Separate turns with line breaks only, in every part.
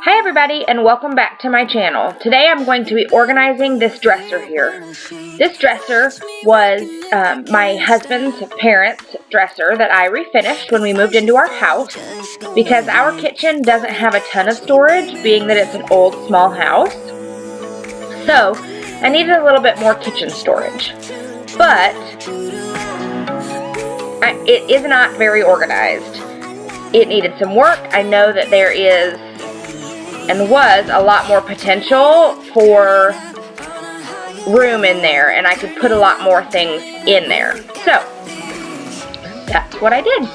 Hi everybody, and welcome back to my channel. Today I'm going to be organizing this dresser here. This dresser was my husband's parents' dresser that I refinished when we moved into our house because our kitchen doesn't have a ton of storage, being that it's an old small house. So I needed a little bit more kitchen storage, but it is not very organized. It needed some work. I know that there is and was a lot more potential for room in there, and I could put a lot more things in there. So that's what I did.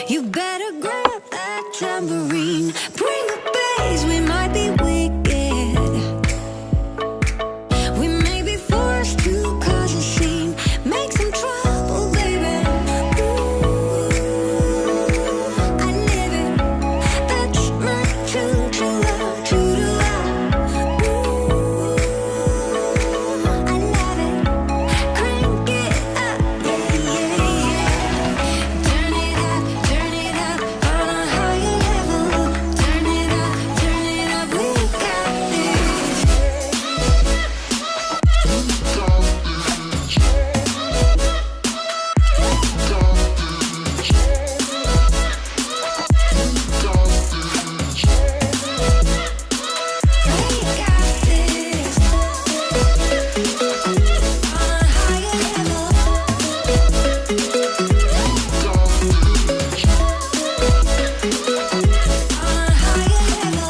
You better grab that tambourine, bring the bass, we might be wicked. We may be forced to cause a scene, make some trouble, baby. Ooh, I live it, that's my choo-choo-la, choo-choo-la. Ooh, I love it, crank it up, yeah, yeah, yeah. Turn it up. Turn it up on a higher level. Turn it up, we got this. We got this. On a higher level.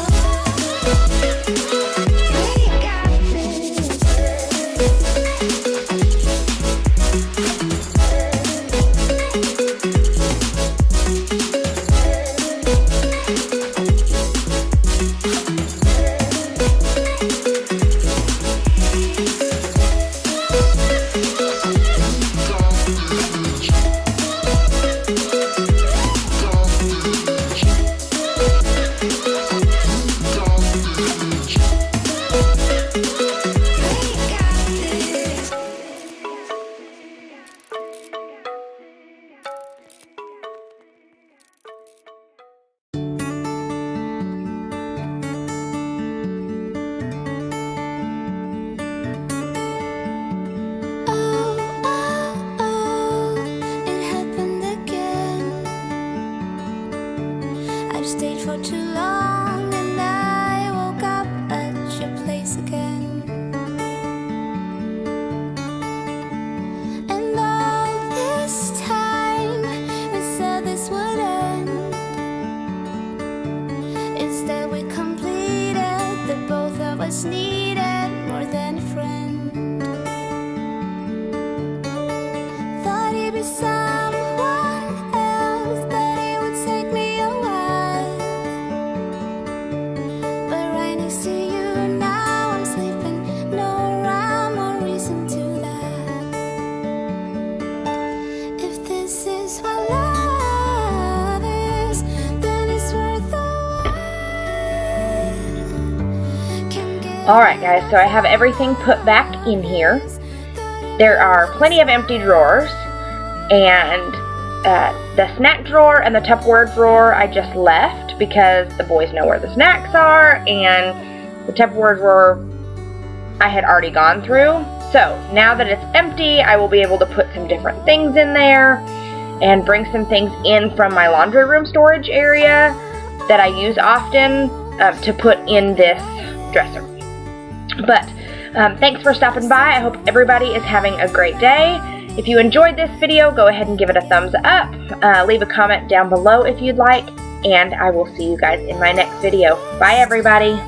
I've stayed for too long and I woke up at your place again. And all this time we said this would end. Instead we completed that both of us needed more than a friend. Thought he'd be someone else, that he would take me away. But right next to you now I'm sleeping, no rhyme or reason to that. If this is what love is, then it's worth the wait.
Alright guys, so I have everything put back in here. There are plenty of empty drawers, and the snack drawer and the Tupperware drawer I just left because the boys know where the snacks are, and the Tupperware drawer I had already gone through. So now that it's empty, I will be able to put some different things in there and bring some things in from my laundry room storage area that I use often to put in this dresser. But thanks for stopping by. I hope everybody is having a great day. If you enjoyed this video, go ahead and give it a thumbs up. Leave a comment down below if you'd like, and I will see you guys in my next video. Bye everybody.